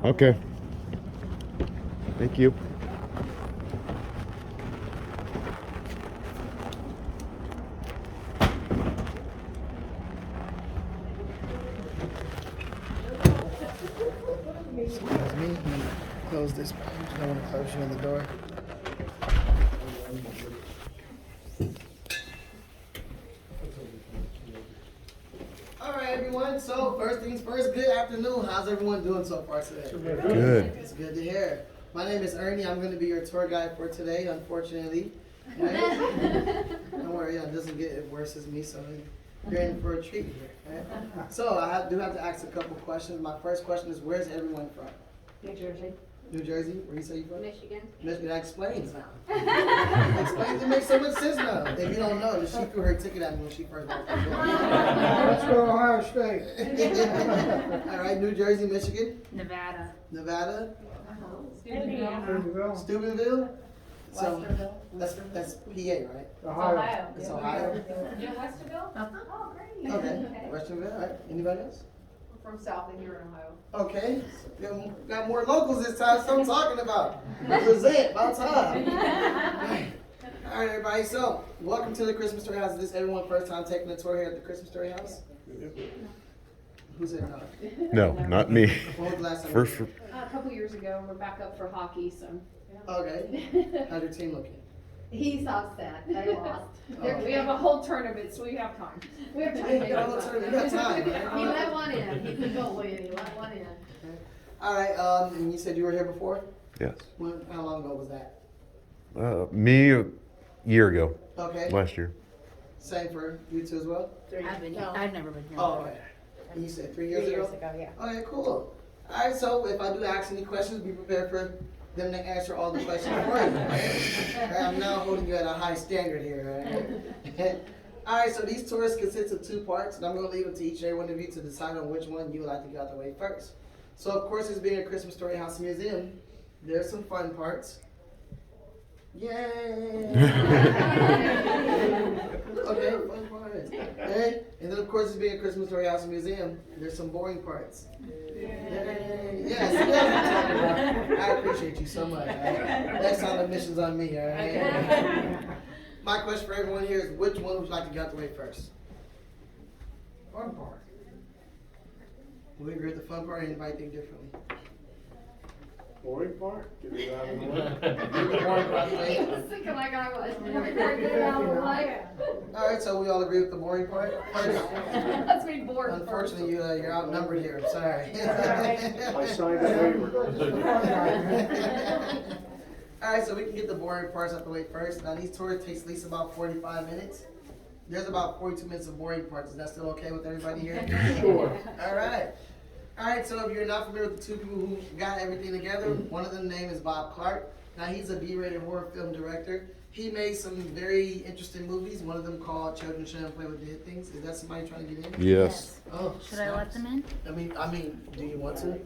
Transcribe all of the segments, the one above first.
Okay. Thank you. Excuse me, I'm gonna close this page. I don't want to close you in the door. All right, everyone. So first things first, good afternoon. How's everyone doing so far today? Good. It's good to hear. My name is Ernie. I'm going to be your tour guide for today, unfortunately. Right? Don't worry, it doesn't get worse as me, so you're in for a treat here. Right? So I do have to ask a couple questions. My first question is, where's everyone from? New Jersey. New Jersey? Where you say you from? Michigan. Michigan. That explains now. Explains. It makes so much sense now. If you don't know, she threw her ticket at me when she first walked in the door. Let's go Ohio State. All right, New Jersey, Michigan, Nevada. Nevada, Steubenville, Steubenville. So that's PA, right? Ohio. It's Ohio. You're Westerville? Oh, great. Okay, Westernville. All right. Anybody else? From South and you're in Ohio. Okay. Got more locals this time. That's what I'm talking about. Represent. About time. All right, everybody. So, welcome to the Christmas Story House. Is this everyone first time taking a tour here at the Christmas Story House? Who said no? No, not me. When was the last time? First. A couple years ago, we're back up for hockey, so. Okay. How's your team looking? He's upset. They lost. Oh. We have a whole tournament, so we have time. We have time. You got a whole tournament. You got time, right? He let one in. He's a goalie and he let one in. All right. And you said you were here before? Yes. How long ago was that? Me a year ago, Okay. last year. Same for you two as well? I've never been here. Oh, okay. And you said 3 years ago? yeah. Okay, cool. All right, so if I do ask any questions, be prepared for them to answer all the questions for you. Right? I'm now holding you at a high standard here. Right? All right, so these tours consist of 2 parts, and I'm going to leave it to each and every one of you to decide on which one you would like to get out the way first. So, of course, as being a Christmas Story House Museum, there's some fun parts. Yay! Okay, fun parts. Okay? And then, of course, as being a Christmas Story House Museum, there's some boring parts. Yay! Yes, that's what I'm talking about. I appreciate you so much. Right? Next time the mission's on me, all right? My question for everyone here is, which one would you like to get out the way first? Fun part. We agree with the fun part, or anybody think differently? Boring part? Get it out of the way. The boring part, right? He was thinking like I was. Very good out of the way. All right, so we all agree with the boring part? Let's be bored. Unfortunately, you're outnumbered here. I'm sorry. I signed a waiver. All right, so we can get the boring parts out the way first. Now, these tours takes at least about 45 minutes. There's about 42 minutes of boring parts. Is that still okay with everybody here? Sure. All right. All right, so if you're not familiar with the 2 people who got everything together, one of them name is Bob Clark. Now, he's a B-rated horror film director. He made some very interesting movies, one of them called Children Shouldn't Play with Dead Things. Is that somebody trying to get in? Yes. Oh, Should I let them in? I mean, do you want to?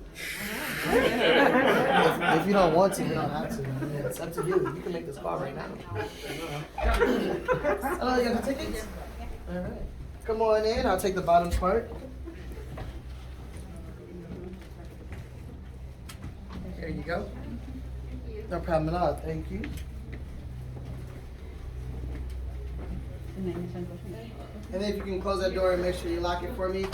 if you don't want to, you don't have to. I mean, it's up to you. You can make this call right now. Oh, you got the tickets? All right. Come on in. I'll take the bottom part. There you go. No problem at all. Thank you. And then if you can close that door and make sure you lock it for me.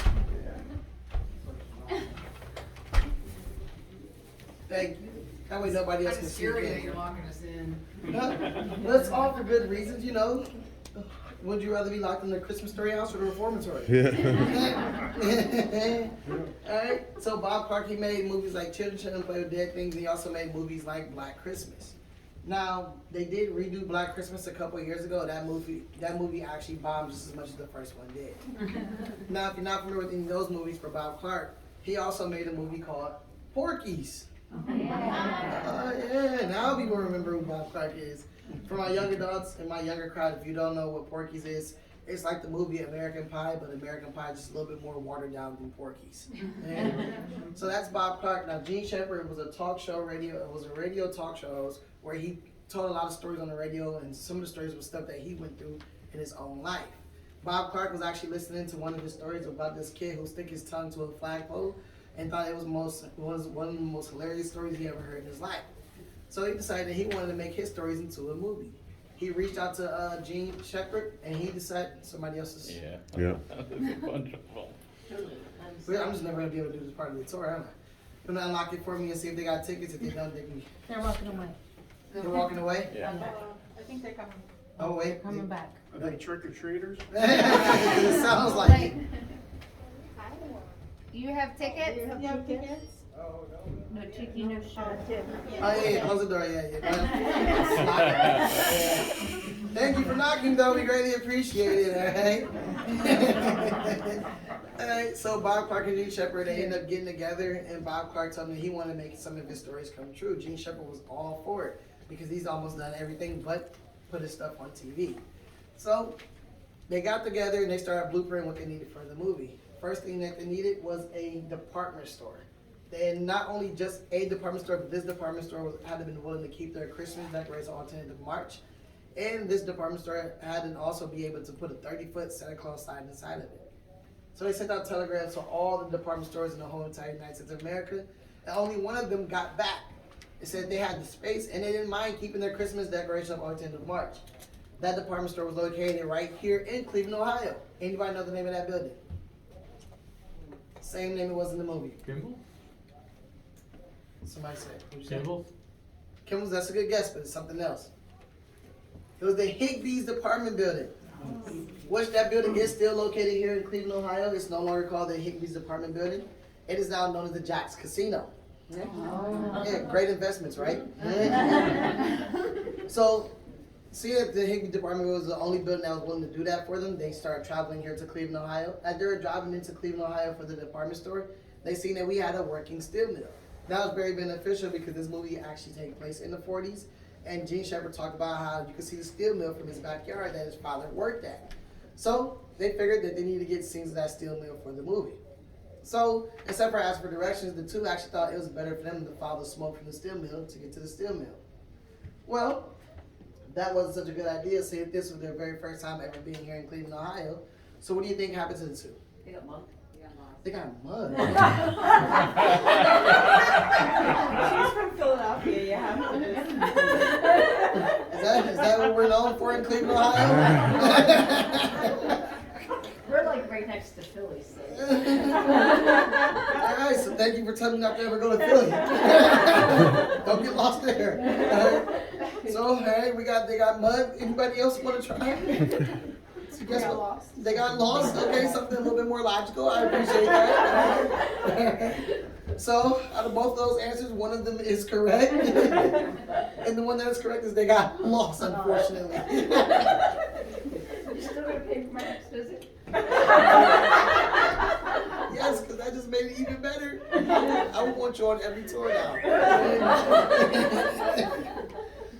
Thank you. That way nobody else can see it. You're locking us in. That's all for good reasons, you know. Would you rather be locked in the Christmas Story House or the Reformatory? Yeah. Alright, so Bob Clark, he made movies like Children Shouldn't Play with Dead Things, and he also made movies like Black Christmas. Now, they did redo Black Christmas a couple of years ago. That movie actually bombed just as much as the first one did. Now, if you're not familiar with any of those movies for Bob Clark, he also made a movie called Porky's. Yeah, now people remember who Bob Clark is. For my young adults and my younger crowd, if you don't know what Porky's is, it's like the movie American Pie, but American Pie is just a little bit more watered down than Porky's. And so that's Bob Clark. Now, Gene Shepard was a radio talk show host where he told a lot of stories on the radio, and some of the stories were stuff that he went through in his own life. Bob Clark was actually listening to one of his stories about this kid who stick his tongue to a flagpole. and thought it was one of the most hilarious stories he ever heard in his life. So he decided that he wanted to make his stories into a movie. He reached out to Gene Shepard, and he decided somebody else's. Yeah. Yeah. That was wonderful. But I'm just never gonna be able to do this part of the tour, am I? Gonna unlock it for me and see if they got tickets. If they don't, they can. They're walking away. They're walking away. Yeah. I think they're coming. Oh wait. Coming back. Are they trick or treaters? It sounds like it. You have tickets? You have tickets? Oh, No chicky, no shot. Oh yeah, close the door. Yeah. Yeah. Thank you for knocking, though. We greatly appreciate it. All right. So Bob Clark and Gene Shepard, they end up getting together, and Bob Clark told me he wanted to make some of his stories come true. Gene Shepard was all for it because he's almost done everything but put his stuff on TV. So they got together and they started blueprinting what they needed for the movie. First thing that they needed was a department store. And not only just a department store, but this department store had to been willing to keep their Christmas decorations on tentative March. And this department store had to also be able to put a 30-foot Santa Claus sign inside of it. So they sent out telegrams to all the department stores in the whole entire United States of America, and only one of them got back. It said they had the space and they didn't mind keeping their Christmas decorations up on tentative March. That department store was located right here in Cleveland, Ohio. Anybody know the name of that building? Same name it was in the movie. Kimball? Somebody said. Who'd you say? Kimball? Kimball's, that's a good guess, but it's something else. It was the Higbee's Department Building, which that building is still located here in Cleveland, Ohio. It's no longer called the Higbee's Department Building. It is now known as the Jack's Casino. Yeah, yeah, great investments, right? So, see that the Higby Department was the only building that was willing to do that for them. They started traveling here to Cleveland, Ohio. As they were driving into Cleveland, Ohio for the department store, they seen that we had a working steel mill. That was very beneficial because this movie actually takes place in the 40s. And Gene Shepard talked about how you could see the steel mill from his backyard that his father worked at. So they figured that they needed to get scenes of that steel mill for the movie. So except for asking for directions, the two actually thought it was better for them to follow the smoke from the steel mill to get to the steel mill. Well, that wasn't such a good idea, see if this was their very first time ever being here in Cleveland, Ohio. So what do you think happened to the two? They got mugged. They got mugged. She's from Philadelphia, you have to. Is that what we're known for in Cleveland, Ohio? We're like right next to Philly, so. All right, so thank you for telling me not to ever go to Philly. Don't get lost there. All right. So, hey, they got mugged. Anybody else want to try? So guess what? Lost. They got lost. Okay, something a little bit more logical. I appreciate that. So, out of both those answers, one of them is correct, and the one that is correct is they got lost, unfortunately. You still gonna pay for my next visit? Yes, because that just made it even better. I would want you on every tour now.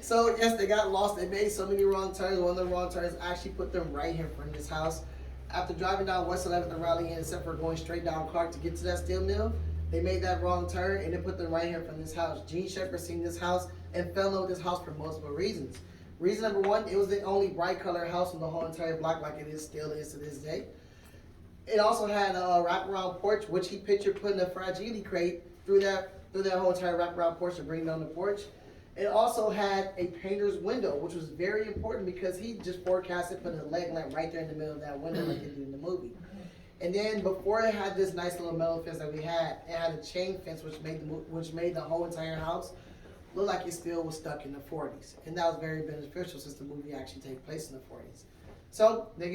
So, yes, they got lost. They made so many wrong turns. One of the wrong turns actually put them right here in front of this house. After driving down West 11th and Raleigh Inn, except for going straight down Clark to get to that steel mill, they made that wrong turn and it put them right here in front of this house. Gene Shepard seen this house and fell in love with this house for multiple reasons. Reason number one, it was the only bright color house on the whole entire block, like it still is to this day. It also had a wraparound porch, which he pictured putting a fragile crate through that whole entire wraparound porch to bring down the porch. It also had a painter's window, which was very important because he just forecasted putting a leg lamp right there in the middle of that window like they did in the movie. And then before it had this nice little metal fence that we had, it had a chain fence which made the whole entire house look like it still was stuck in the 40s. And that was very beneficial since the movie actually takes place in the 40s. So they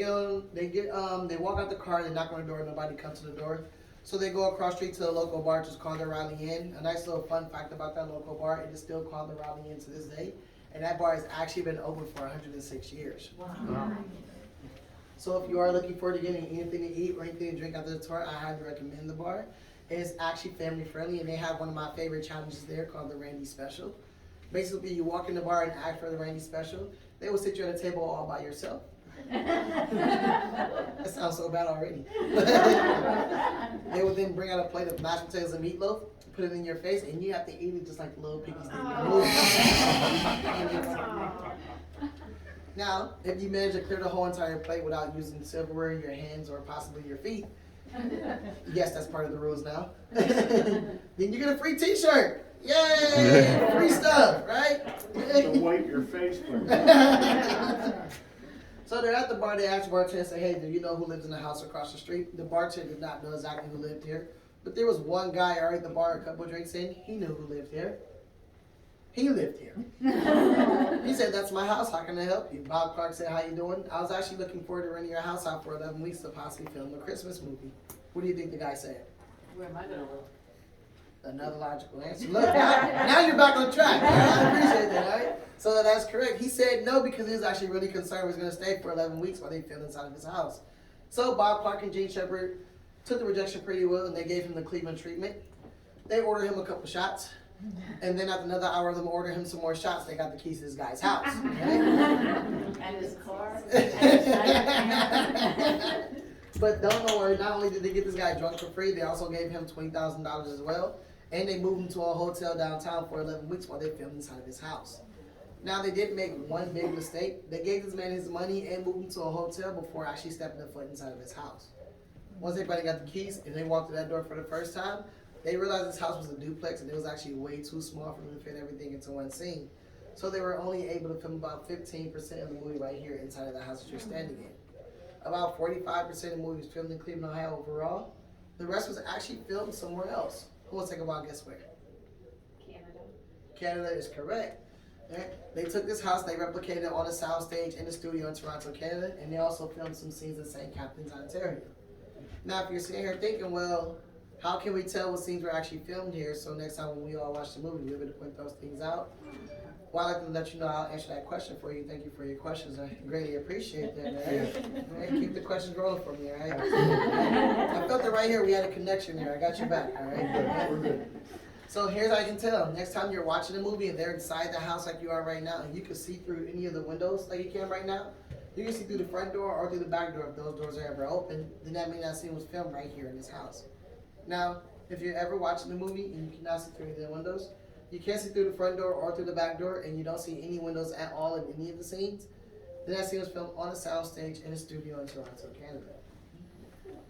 walk out the car, they knock on the door, nobody comes to the door. So they go across the street to the local bar, which is called the Raleigh Inn. A nice little fun fact about that local bar, it is still called the Raleigh Inn to this day. And that bar has actually been open for 106 years. Wow. So if you are looking forward to getting anything to eat or anything to drink after the tour, I highly recommend the bar. It's actually family friendly, and they have one of my favorite challenges there called the Randy Special. Basically, you walk in the bar and ask for the Randy Special. They will sit you at a table all by yourself. That sounds so bad already. They will then bring out a plate of mashed potatoes and meatloaf, put it in your face, and you have to eat it just like the little piggies did. Now, if you manage to clear the whole entire plate without using silverware, your hands, or possibly your feet, Yes, that's part of the rules now. Then you get a free t-shirt. Yay! Free stuff, right? To wipe your face with. So they're at the bar, they asked the bartender, say, hey, do you know who lives in the house across the street? The bartender did not know exactly who lived here. But there was one guy already at the bar, a couple of drinks in, he knew who lived here. He lived here. He said, that's my house, how can I help you? Bob Clark said, how you doing? I was actually looking forward to renting your house out for 11 weeks to possibly film a Christmas movie. What do you think the guy said? Where am I gonna live? Another logical answer. Look, now you're back on track. I appreciate that, all right? So that's correct. He said no because he was actually really concerned he was going to stay for 11 weeks while they filmed inside of his house. So Bob Clark and Gene Shepard took the rejection pretty well, and they gave him the Cleveland treatment. They ordered him a couple shots, and then after another hour of them ordering him some more shots, they got the keys to this guy's house. Okay? And his car? But don't worry, not only did they get this guy drunk for free, they also gave him $20,000 as well. And they moved him to a hotel downtown for 11 weeks while they filmed inside of his house. Now, they did make one big mistake. They gave this man his money and moved him to a hotel before actually stepping a foot inside of his house. Once everybody got the keys and they walked through that door for the first time, they realized this house was a duplex and it was actually way too small for them to fit everything into one scene. So they were only able to film about 15% of the movie right here inside of the house that you're standing in. About 45% of the movie was filmed in Cleveland, Ohio overall. The rest was actually filmed somewhere else. Who wants to take a wild guess where? Canada. Canada is correct. Right? They took this house, they replicated it on a soundstage in the studio in Toronto, Canada, and they also filmed some scenes in St. Catharines, Ontario. Now, if you're sitting here thinking, well, how can we tell what scenes were actually filmed here so next time when we all watch the movie, we'll be able to point those things out? Well, I'd like to let you know I'll answer that question for you. Thank you for your questions. I greatly appreciate that, right? Right? Keep the questions rolling for me, all right? I felt it right here. We had a connection there. I got your back, all right? We're good. So here's how you can tell. Next time you're watching a movie and they're inside the house like you are right now, and you can see through any of the windows like you can right now, you can see through the front door or through the back door if those doors are ever open, then that means that scene was filmed right here in this house. Now, if you're ever watching a movie and you cannot see through any of the windows, you can't see through the front door or through the back door, and you don't see any windows at all in any of the scenes, then that scene was filmed on a soundstage in a studio in Toronto, Canada.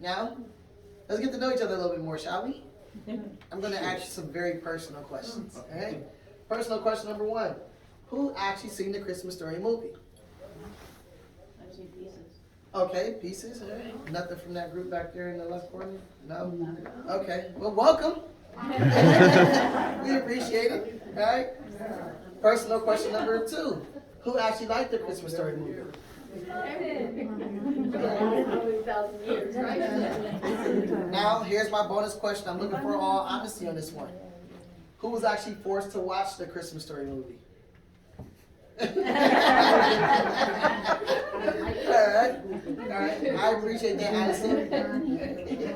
Now, let's get to know each other a little bit more, shall we? I'm going to ask you some very personal questions, all right? Personal question number one. Who actually seen the Christmas Story movie? I've seen pieces. Okay, pieces, all right. Nothing from that group back there in the left corner? No? Okay, well, welcome. We appreciate it, all right? Personal question number two. Who actually liked the Christmas Story movie? Now, here's my bonus question. I'm looking for all honesty on this one. Who was actually forced to watch the Christmas Story movie? Alright, I appreciate that honesty.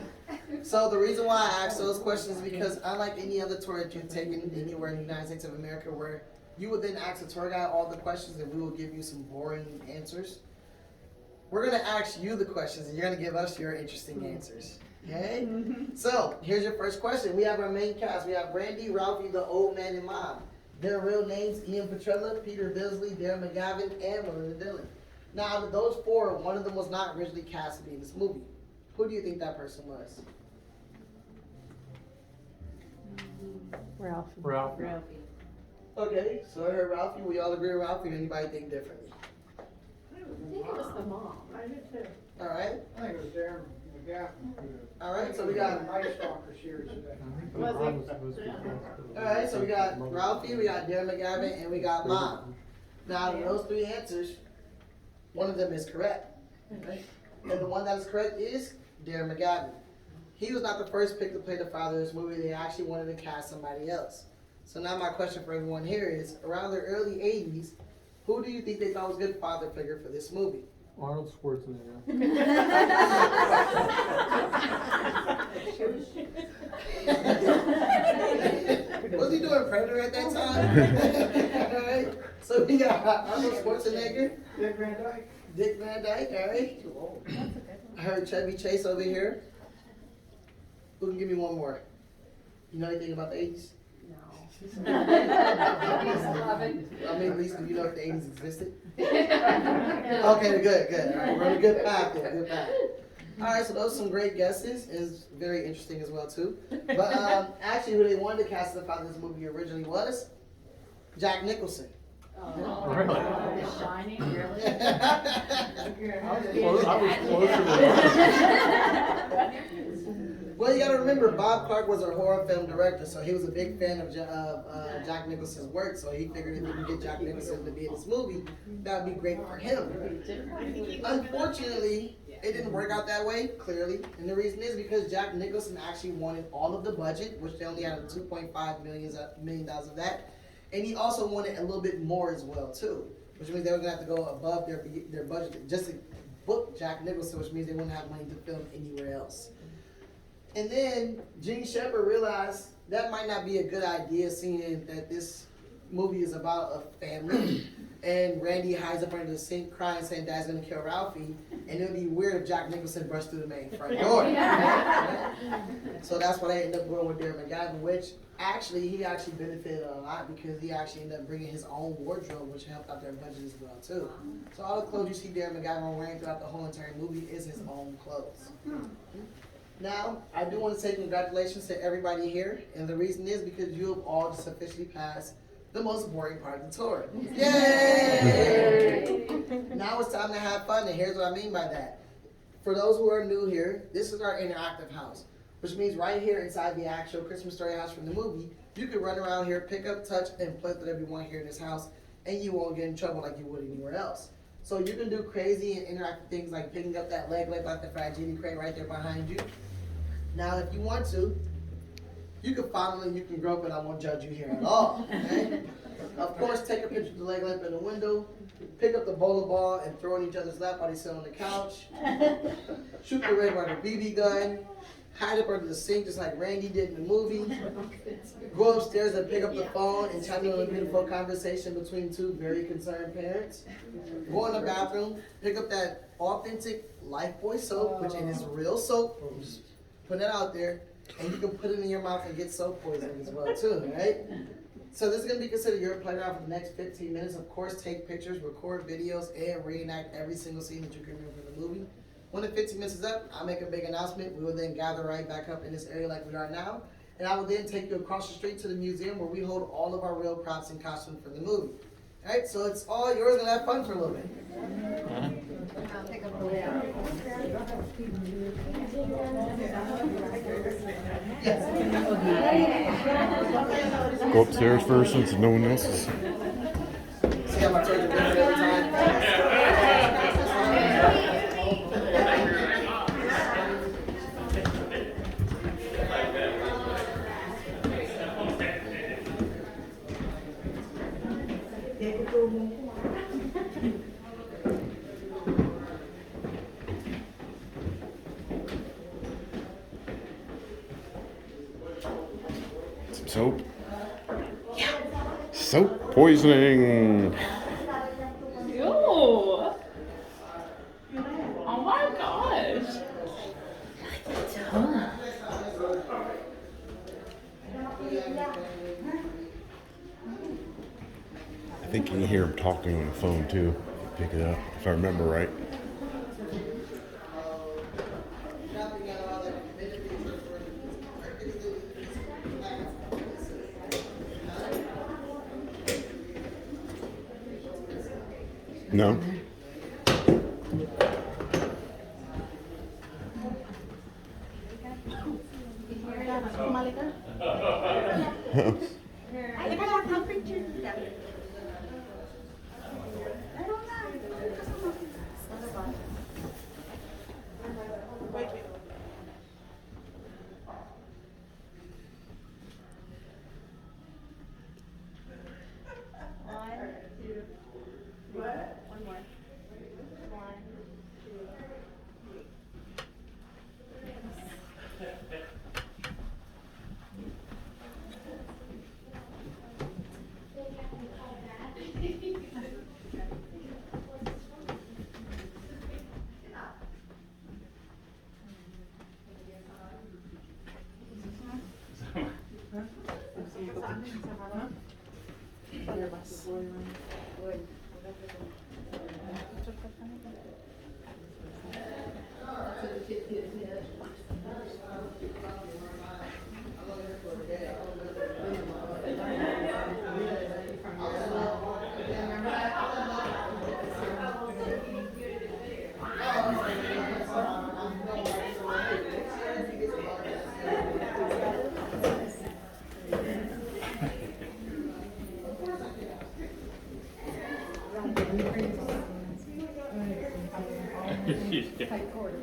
So the reason why I ask those questions is because unlike any other tour that you've taken anywhere in the United States of America where you would then ask the tour guide all the questions and we will give you some boring answers, we're going to ask you the questions and you're going to give us your interesting answers. Okay? So, here's your first question. We have our main cast. We have Randy, Ralphie, the old man, and mom. Their real names, Ian Petrella, Peter Bisley, Darren McGavin, and Melinda Dillon. Now, out of those four, one of them was not originally cast to be in this movie. Who do you think that person was? Ralph. Ralph. Okay, so I heard Ralphie. We all agree with Ralphie, or anybody think differently? I think it was the mom. I did too. All right, I think it was Darren McGaffin. all right, so we got, Night Stalker series today. all right, so we got Ralphie, we got Darren McGavin, and we got Mom. Now, out of those three answers, one of them is correct. Okay? And the one that is correct is Darren McGavin. He was not the first pick to play the father of this movie. They actually wanted to cast somebody else. So now my question for everyone here is, around the early 80s, who do you think they thought was a good father figure for this movie? Arnold Schwarzenegger. Was he doing Predator at that time? Alright, so we got Arnold Schwarzenegger, Dick Van Dyke. Dick Van Dyke, alright. Too old. I heard Chevy Chase over here. Who can give me one more? You know anything about the 80s? I mean, at least do you know if the 80s existed? Okay, good. All right, we're on a good path there, good path. All right, so those are some great guesses. It's very interesting as well too. But actually, who they wanted to cast as the father of this movie originally was Jack Nicholson. The Shining, really? I was closer to Well, you gotta remember, Bob Clark was a horror film director, so he was a big fan of Jack Nicholson's work. So he figured if we can get Jack Nicholson to be in this movie, that would be great for him. Unfortunately, it didn't work out that way, clearly. And the reason is because Jack Nicholson actually wanted all of the budget, which they only had $2.5 million of that. And he also wanted a little bit more as well, too. Which means they were gonna have to go above their budget just to book Jack Nicholson, which means they wouldn't have money to film anywhere else. And then Gene Shepard realized that might not be a good idea, seeing that this movie is about a family. And Randy hides up under the sink crying, saying Dad's gonna kill Ralphie. And it would be weird if Jack Nicholson brushed through the main front door. So that's why they ended up going with Darren McGavin, which he actually benefited a lot because he actually ended up bringing his own wardrobe, which helped out their budget as well too. So all the clothes you see Darren McGavin wearing throughout the whole entire movie is his own clothes. Now, I do want to say congratulations to everybody here, and the reason is because you have all just officially passed the most boring part of the tour. Yay! Now it's time to have fun, and here's what I mean by that. For those who are new here, this is our interactive house, which means right here inside the actual Christmas Story house from the movie, you can run around here, pick up, touch, and play with whatever you want here in this house, and you won't get in trouble like you would anywhere else. So you can do crazy and interactive things like picking up that leg like the Fragile crate right there behind you. Now, if you want to, you can follow and you can grope, and I won't judge you here at all. Okay? Of course, take a picture of the leg lamp in the window, pick up the bowling ball and throw it in each other's lap while they sit on the couch, shoot the red with a BB gun, hide up under the sink just like Randy did in the movie, go upstairs and pick up the phone and chime in on a beautiful conversation between two very concerned parents, go in the bathroom, pick up that authentic Lifebuoy soap, which it is real soap, just put it out there, and you can put it in your mouth and get soap poisoning as well too, right? So this is going to be considered your playground for the next 15 minutes. Of course, take pictures, record videos, and reenact every single scene that you can remember from the movie. When the 15 minutes is up, I'll make a big announcement. We will then gather right back up in this area like we are now. And I will then take you across the street to the museum where we hold all of our real props and costumes for the movie. All right, so it's all yours and have fun for a little bit. I'll pick up the Go upstairs first since no one else is. See how my turns are different every time? Some soap. Yeah. Soap poisoning. Ew. Oh my gosh. I think you can hear him talking on the phone too. Pick it up, if I remember right. No. Tight quarter.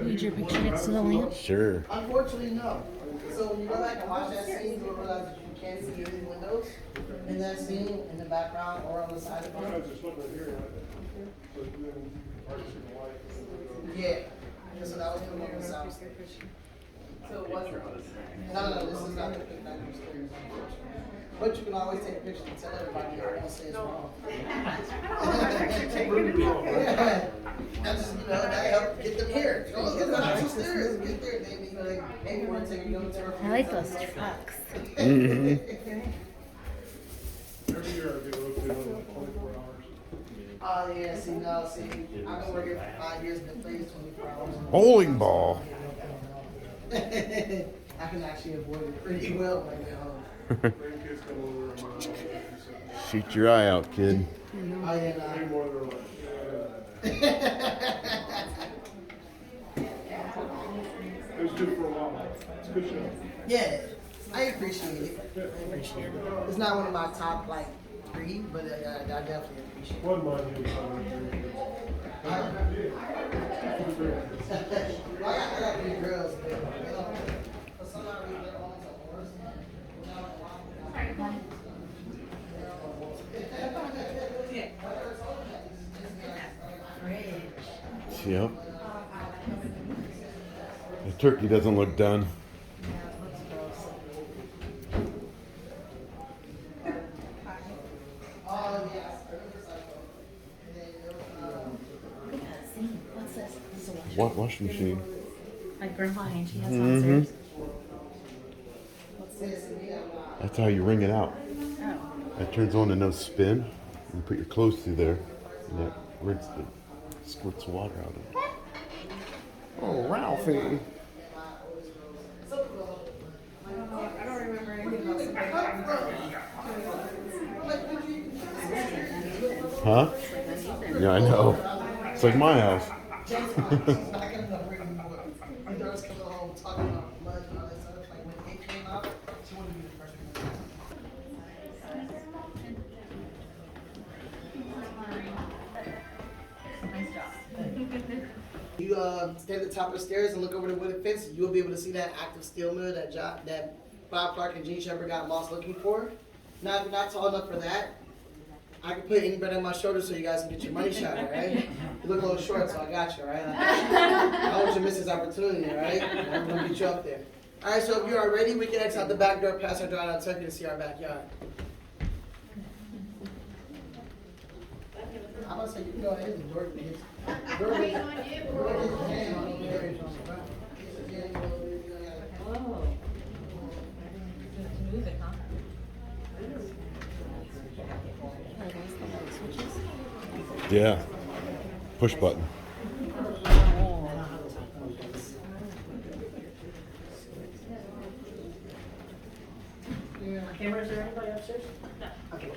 Need your picture next to the lamp? Sure. Unfortunately, no. So when you go back and watch that scene, you'll realize that you can't see any windows in that scene, in the background, or on the side of I it. just look right here, but then hard to see the light. Yeah. So that was the one on the south. So it wasn't. No, this is not the picture. But you can always take a picture and tell everybody I won't say it's wrong. Yeah. That's, that helped get them here. Oh, look at the two stairs. Get there, they be like, hey, we're gonna take you to her. I like those trucks. Mm-hmm. Every year I get rotated on 24 hours. Oh, yeah, see, I've been working for 5 years, been playing 24 hours. Bowling ball. I can actually avoid it pretty well when I get home. Grandkids come over and do something. Shoot your eye out, kid. Oh, yeah, Way no. more than like. It was good for a while. It's a good show. Yeah, I appreciate it. It's not one of my top, like, 3, but I definitely appreciate it. One month he was on I got 3 girls, but, for some reason, they're always at worst. Yep. The turkey doesn't look done. Oh, yes. What's this? This is a washer. What washing machine? My grandma and she has downstairs. That's how you wring it out. Oh. It turns on a no spin. You put your clothes through there, and that rinse it, squirts water out of it. Oh, Ralphie. I don't remember anything else about Huh? Yeah, I know. It's like my house. James Bond, she's not gonna bring me more. My daughter's coming home talking about blood and all that stuff. Like when it came out, she wanted to be the first one. Nice job. You stand at the top of the stairs and look over the wooden fence, you'll be able to see that active steel mill that that Bob Clark and Gene Shepard got lost looking for. Now, if you're not tall enough for that, I can put any better on my shoulder so you guys can get your money shot, all right? You look a little short, so I got you, all right? I don't want you to miss this opportunity, all right? I'm gonna get you up there. All right, so if you are ready, we can exit out the back door, pass our drive out turkey to see our backyard. I'm gonna say you can go ahead and door can get. Door Wait can- on you. door can get your hand on there. Oh. Move it, huh? Are those the light switches? Yeah. Push button. Cameras, are anybody upstairs? Okay.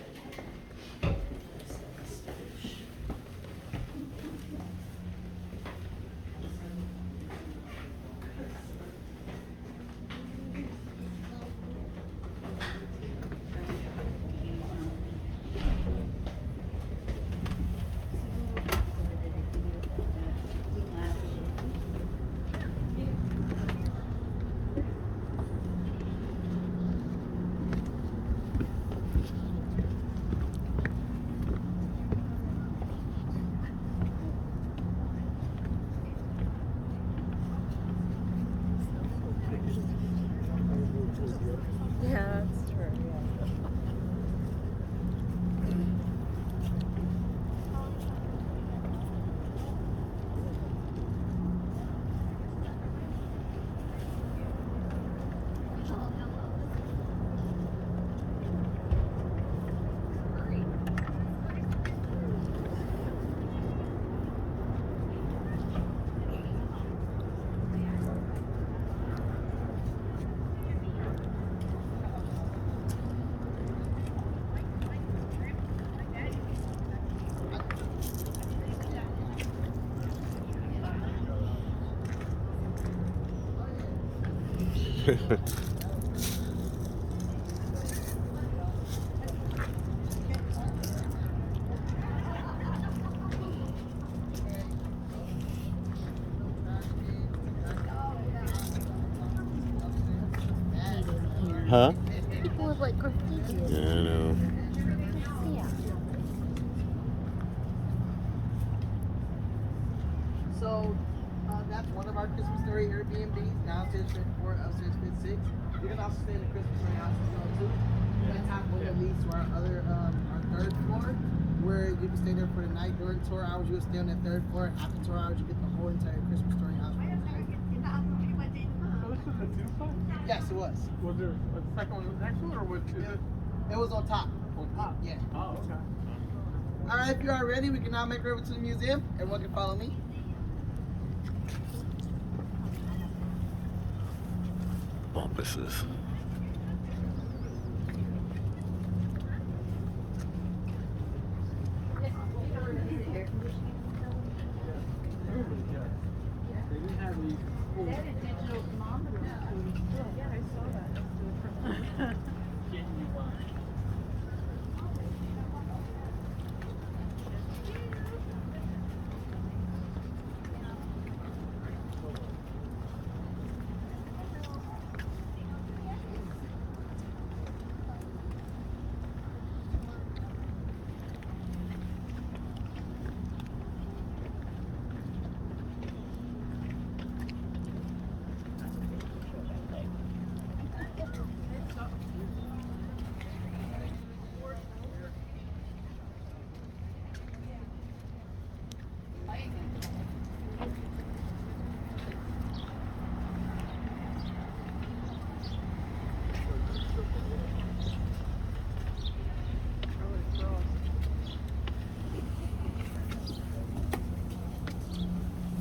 Huh? People with like graffiti. Yeah, I know. Yeah. So that's one of our Christmas Story Airbnbs. Downstairs fit 4, upstairs fit 6. You can also stay in the Christmas Story house as well too. That top window leads to our other our third floor, where you can stay there for the night. During tour hours, you will stay on the third floor. After tour hours, you get the whole entire Christmas Story house for the night. So this is a duplex? Yes, it was. Was there a second one next to it, or was it It was on top. on top? Yeah. Oh, okay. All right, if you are ready, we can now make our way to the museum. Everyone can follow me. Offices. They didn't have these cool. They had a digital thermometer. Yeah, I saw that.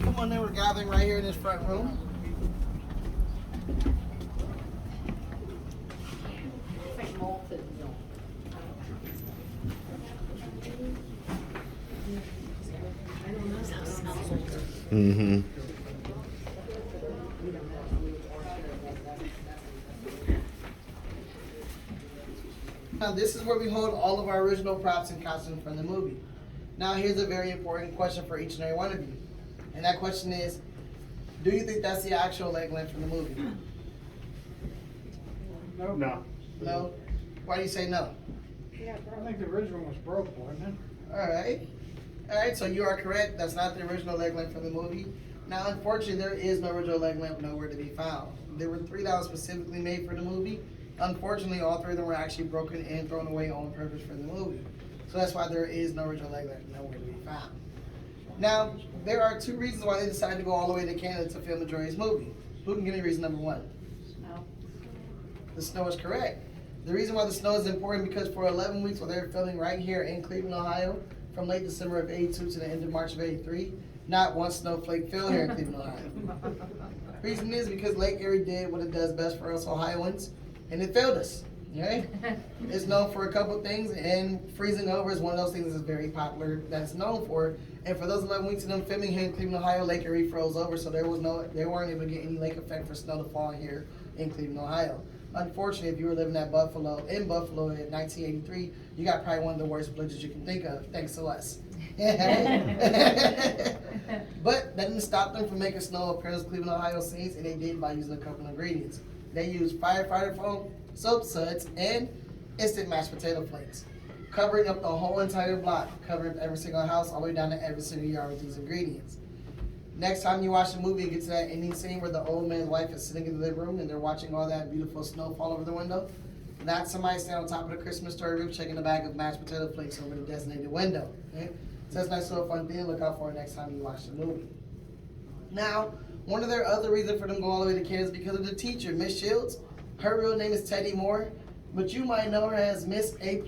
Come on in, we're gathering right here in this front room. It's like malted milk. Mm-hmm. Now this is where we hold all of our original props and costumes from the movie. Now here's a very important question for each and every one of you. And that question is, do you think that's the actual leg length from the movie? No. No. No? Why do you say no? I think the original was broke, wasn't it? Alright. Alright, so you are correct. That's not the original leg length from the movie. Now unfortunately there is no original leg length nowhere to be found. There were 3 that was specifically made for the movie. Unfortunately, all 3 of them were actually broken and thrown away on purpose for the movie. So that's why there is no original leg length nowhere to be found. Now, there are 2 reasons why they decided to go all the way to Canada to film the Joyous movie. Who can give me reason number 1? No. The snow is correct. The reason why the snow is important because for 11 weeks while they were filming right here in Cleveland, Ohio, from late December of '82 to the end of March of '83, not one snowflake fell here in Cleveland, Ohio. Reason is because Lake Erie did what it does best for us Ohioans, and it failed us. Okay? It's known for a couple things, and freezing over is one of those things that's very popular that's known for. And for those 11 weeks of them filming here in Cleveland, Ohio, Lake Erie froze over, so they weren't able to get any lake effect for snow to fall here in Cleveland, Ohio. Unfortunately, if you were living in Buffalo in 1983, you got probably one of the worst blizzards you can think of, thanks to us. But that didn't stop them from making snow up here as Cleveland, Ohio scenes, and they did by using a couple ingredients. They used firefighter foam, soap suds, and instant mashed potato flakes, covering up the whole entire block, covering up every single house, all the way down to every single yard with these ingredients. Next time you watch the movie and get to that ending scene where the old man's wife is sitting in the living room and they're watching all that beautiful snow fall over the window, that's somebody standing on top of the Christmas story roof checking the bag of mashed potato flakes over the designated window. Okay? So that's a nice little fun thing to look out for next time you watch the movie. Now, one of their other reasons for them going all the way to Canada is because of the teacher, Miss Shields. Her real name is Teddy Moore, but you might know her as Miss A++++++++++.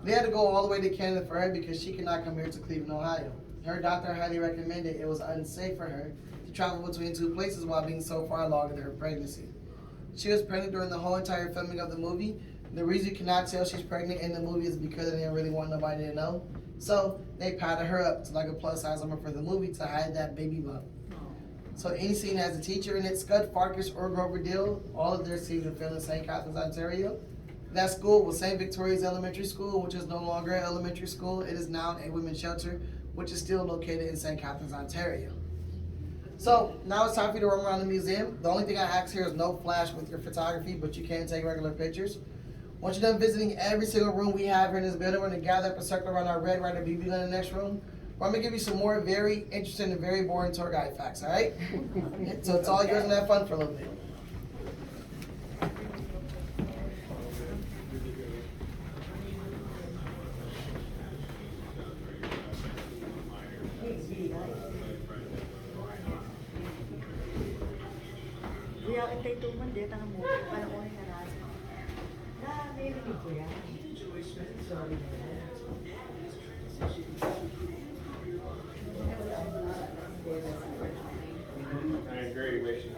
They had to go all the way to Canada for her because she could not come here to Cleveland, Ohio. Her doctor highly recommended it was unsafe for her to travel between 2 places while being so far along in her pregnancy. She was pregnant during the whole entire filming of the movie. The reason you cannot tell she's pregnant in the movie is because they didn't really want nobody to know. So they padded her up to like a plus size number for the movie to hide that baby bump. So any scene that has a teacher in it, Scud, Farkas, or Grover Dill, all of their scenes are filmed in St. Catharines, Ontario. That school was St. Victoria's Elementary School, which is no longer an elementary school. It is now a women's shelter, which is still located in St. Catharines, Ontario. So now it's time for you to roam around the museum. The only thing I ask here is no flash with your photography, but you can take regular pictures. Once you're done visiting every single room we have here in this building, we're gonna gather up a circle around our Red Ryder BB gun in the next room. Where I'm gonna give you some more very interesting and very boring tour guide facts, all right? So it's all yours and have fun for a little bit. Kuya, itay tuman dito ang mo. Panoorin na natin. Narinig ko yan. Sorry. I agree with you.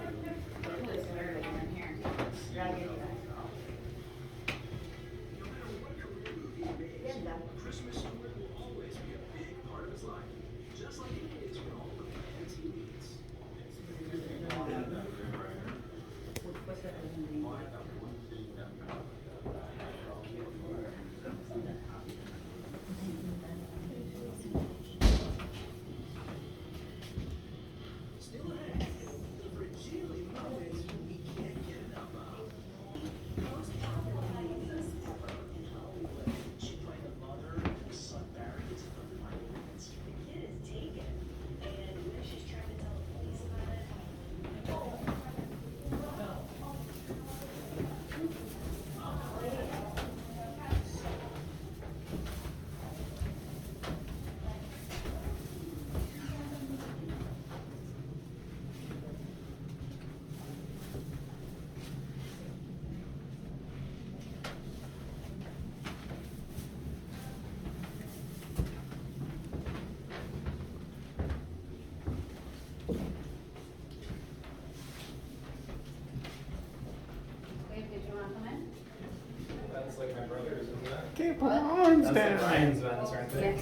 That's like my brother's, isn't that? Can't put my arms That's down. like Ryan's vents, aren't they?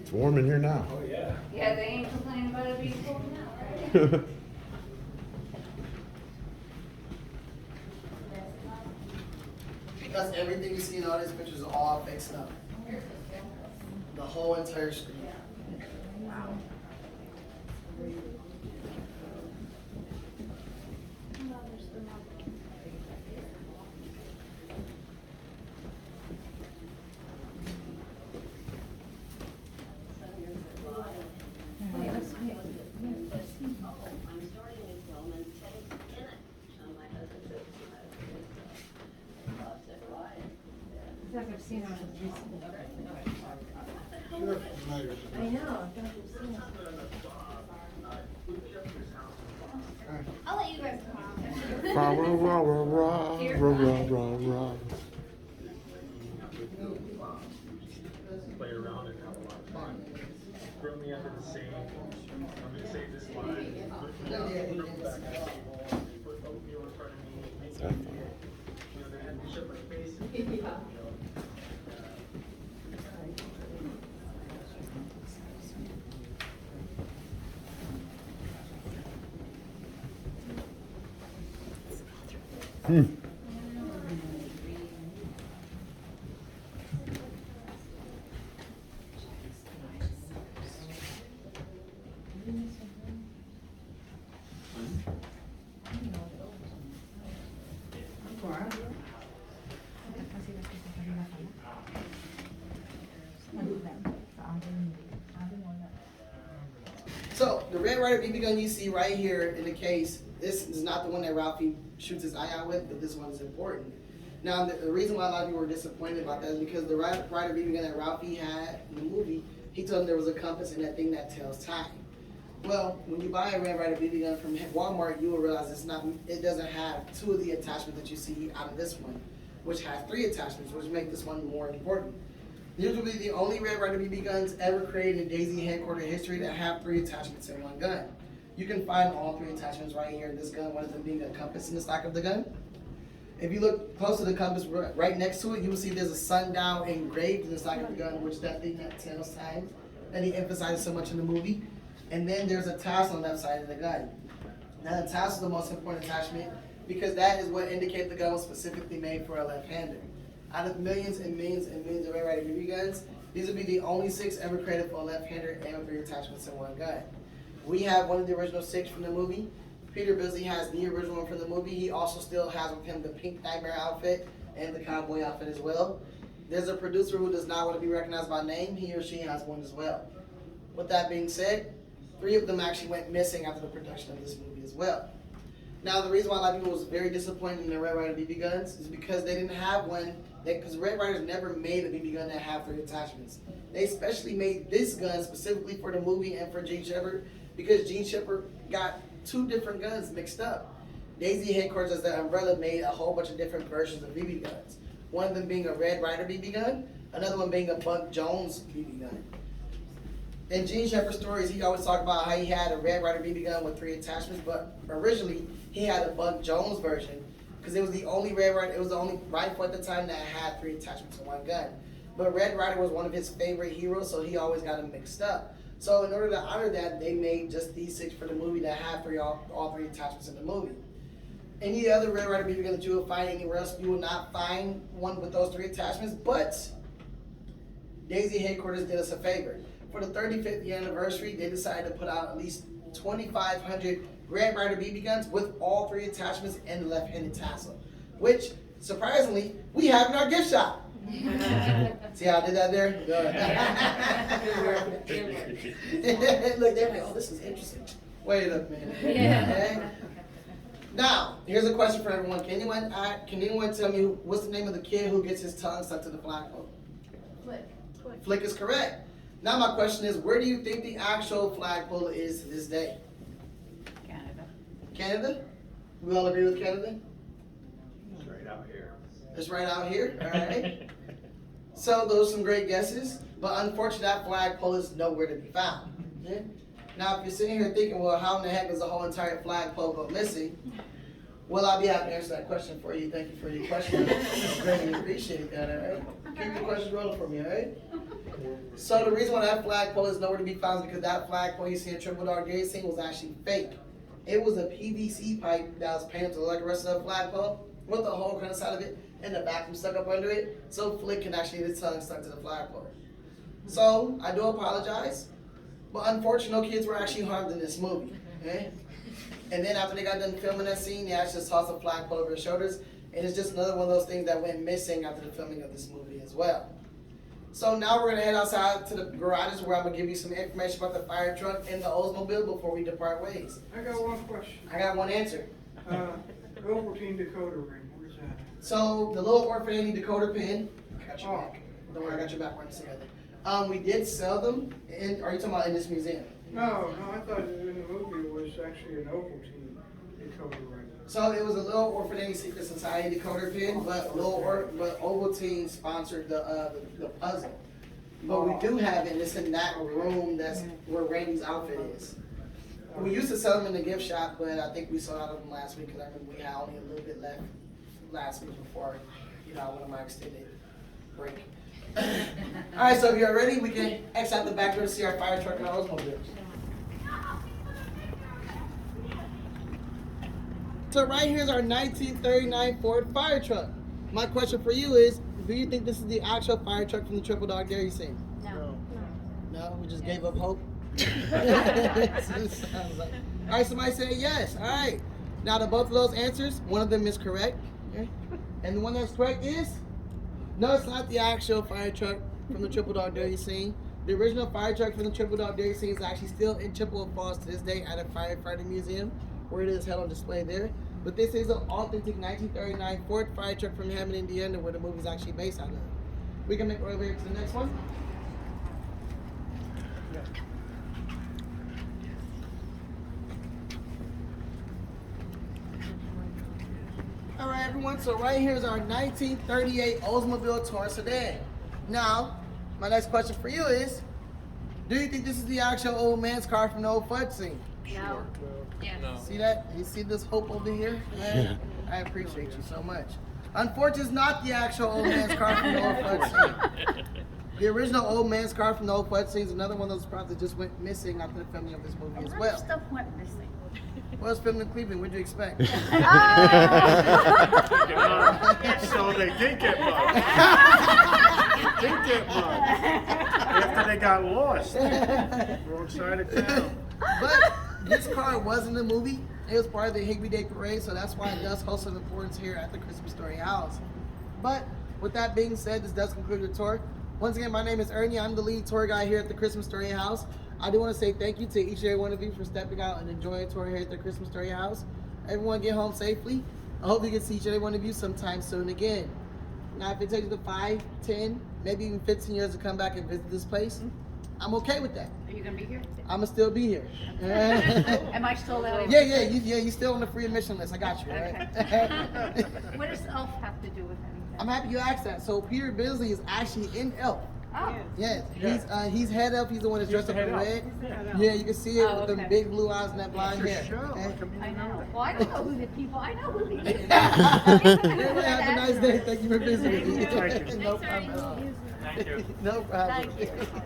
It's warm in here now. Oh, yeah. Yeah, they ain't complaining about it being cold now, right? That's everything you see in all these pictures is all fixed up. The whole entire screen. I've seen her recently. I know. I'll let you guys come out. Rah, rah, rah, rah, rah, rah, rah, rah. Play around and have a lot of fun. Throw me under the sink. I'm gonna save this line. Throw me back at the table. Put oatmeal in front of me. Make me eat it. You know, they had me shut my face. So the Red Ryder BB gun you see right here in the case, this is not the one that Ralphie shoots his eye out with, but this one is important. Now the reason why a lot of people were disappointed about that is because the Red Ryder BB gun that Ralphie had in the movie, he told them there was a compass in that thing that tells time. Well, when you buy a Red Ryder BB gun from Walmart, you will realize it doesn't have two of the attachments that you see out of this one, which has 3 attachments, which make this one more important. These will be the only Red Ryder BB guns ever created in Daisy headquarter history that have 3 attachments in one gun. You can find all 3 attachments right here in this gun, one of them being a compass in the stock of the gun. If you look close to the compass right next to it, you will see there's a sundial engraved in the stock of the gun, which is that thing that tells time that he emphasizes so much in the movie. And then there's a tassel on the left side of the gun. Now the tassel is the most important attachment because that is what indicates the gun was specifically made for a left-hander. Out of millions and millions and millions of Red Ryder BB guns, these would be the only 6 ever created for a left-hander and with 3 attachments in one gun. We have one of the original 6 from the movie. Peter Bisley has the original one from the movie. He also still has with him the pink nightmare outfit and the cowboy outfit as well. There's a producer who does not want to be recognized by name. He or she has one as well. With that being said, 3 of them actually went missing after the production of this movie as well. Now, the reason why a lot of people was very disappointed in the Red Ryder BB guns is because they didn't have one, because Red Ryder's never made a BB gun that had 3 attachments. They especially made this gun specifically for the movie and for Gene Shepard because Gene Shepard got 2 different guns mixed up. Daisy Headquarters as the umbrella made a whole bunch of different versions of BB guns. One of them being a Red Ryder BB gun, another one being a Buck Jones BB gun. In Gene Shepard's stories, he always talked about how he had a Red Ryder BB gun with 3 attachments, but originally he had a Buck Jones version because it was the only Red Ryder, it was the only rifle at the time that had 3 attachments in one gun. But Red Ryder was one of his favorite heroes, so he always got them mixed up. So in order to honor that, they made just these 6 for the movie that had all 3 attachments in the movie. Any other Red Ryder BB gun that you will find anywhere else, you will not find one with those 3 attachments, but Daisy Headquarters did us a favor. For the 35th anniversary, they decided to put out at least 2,500 Red Ryder BB guns with all 3 attachments and the left-handed tassel, which, surprisingly, we have in our gift shop. See how I did that there? Good. Look, they're like, oh, this is interesting. Wait a minute. Okay? Now, here's a question for everyone. Can anyone tell me what's the name of the kid who gets his tongue stuck to the flagpole? Flick. Flick is correct. Now my question is, where do you think the actual flagpole is to this day? Canada. Canada? We all agree with Canada? It's right out here. It's right out here, all right? So those are some great guesses, but unfortunately that flagpole is nowhere to be found. Okay? Now if you're sitting here thinking, well, how in the heck is the whole entire flagpole go missing? Well, I'll be happy to answer that question for you. Thank you for your question. I greatly appreciate that, all right? Keep your questions rolling for me, all right? So the reason why that flagpole is nowhere to be found is because that flagpole you see in Triple Dog Dairy Scene was actually fake. It was a PVC pipe that was painted to look like the rest of the flagpole with a hole cut inside of it and the vacuum stuck up under it, so Flick can actually get his tongue stuck to the flagpole. So I do apologize, but unfortunately, no kids were actually harmed in this movie. Okay? And then after they got done filming that scene, they actually just tossed a flagpole over their shoulders, and it's just another one of those things that went missing after the filming of this movie as well. So now we're gonna head outside to the garages where I'm gonna give you some information about the fire truck and the Oldsmobile before we depart ways. I got one question. I got one answer. Ovaltine decoder ring, where's that? So the little orphan decoder pin, I got your back. Don't worry, I got your back. We're together. We did sell them. Are you talking about in this museum? No, I thought in the movie it was actually an Ovaltine decoder ring. So it was a little Orphan Secret Society decoder pin, but Ovaltine sponsored the puzzle. But we do have it. It's in that room. That's where Randy's outfit is. We used to sell them in the gift shop, but I think we sold out of them last week because I remember we had only a little bit left last week before one of my extended break. All right, so if you're ready, we can exit out the back door to see our fire truck and our Oldsmobile. So right here is our 1939 Ford fire truck. My question for you is, do you think this is the actual fire truck from the Triple Dog Dairy Scene? No. No, we just gave up hope. Sounds like. All right, somebody say yes. All right. Now, to both of those answers, one of them is correct. Okay. And the one that's correct is, no, it's not the actual fire truck from the Triple Dog Dairy Scene. The original fire truck from the Triple Dog Dairy Scene is actually still in Chippewa Falls to this day at a firefighter museum, where it is held on display there. But this is an authentic 1939 Ford fire truck from Hammond, Indiana, where the movie is actually based out of. We can make our way to the next one. All right, everyone. So right here is our 1938 Oldsmobile Touring sedan. Now, my next question for you is, do you think this is the actual old man's car from the old Fudge scene? No. No. See that? You see this hope over here? Man, I appreciate you so much. Unfortunately, it's not the actual old man's car from the old Fudge scene. The original old man's car from the old flood scene is another one of those props that just went missing after the filming of this movie A as lot of well. stuff went missing. Well, it's filmed in Cleveland. What'd you expect? So they did get bugged. They did get bugged. After they got lost. Wrong side of town. But this car was in the movie. It was part of the Higby Day Parade, so that's why it does hold some importance here at the Christmas Story House. But with that being said, this does conclude the tour. Once again, my name is Ernie. I'm the lead tour guide here at the Christmas Story House. I do want to say thank you to each and every one of you for stepping out and enjoying a tour here at the Christmas Story House. Everyone get home safely. I hope you can see each and every one of you sometime soon again. Now, if it takes you to 5, 10, maybe even 15 years to come back and visit this place, I'm okay with that. Are you gonna be here? I'ma still be here. Am I still allowed? You still on the free admission list. I got you, right? Okay. What does ELF have to do with anything? I'm happy you asked that. So Peter Bisley is actually in Elf. Oh. Yes, he's head up. He's the one that's dressed up in red. Elf. Yeah, you can see it Oh, with them okay. big blue eyes and that blonde hair. I know. Well, I don't know who the people. I know who the people. Everybody have a nice day. Thank you for visiting. Thank you. No problem at all. Thank you. No problem. Thank you.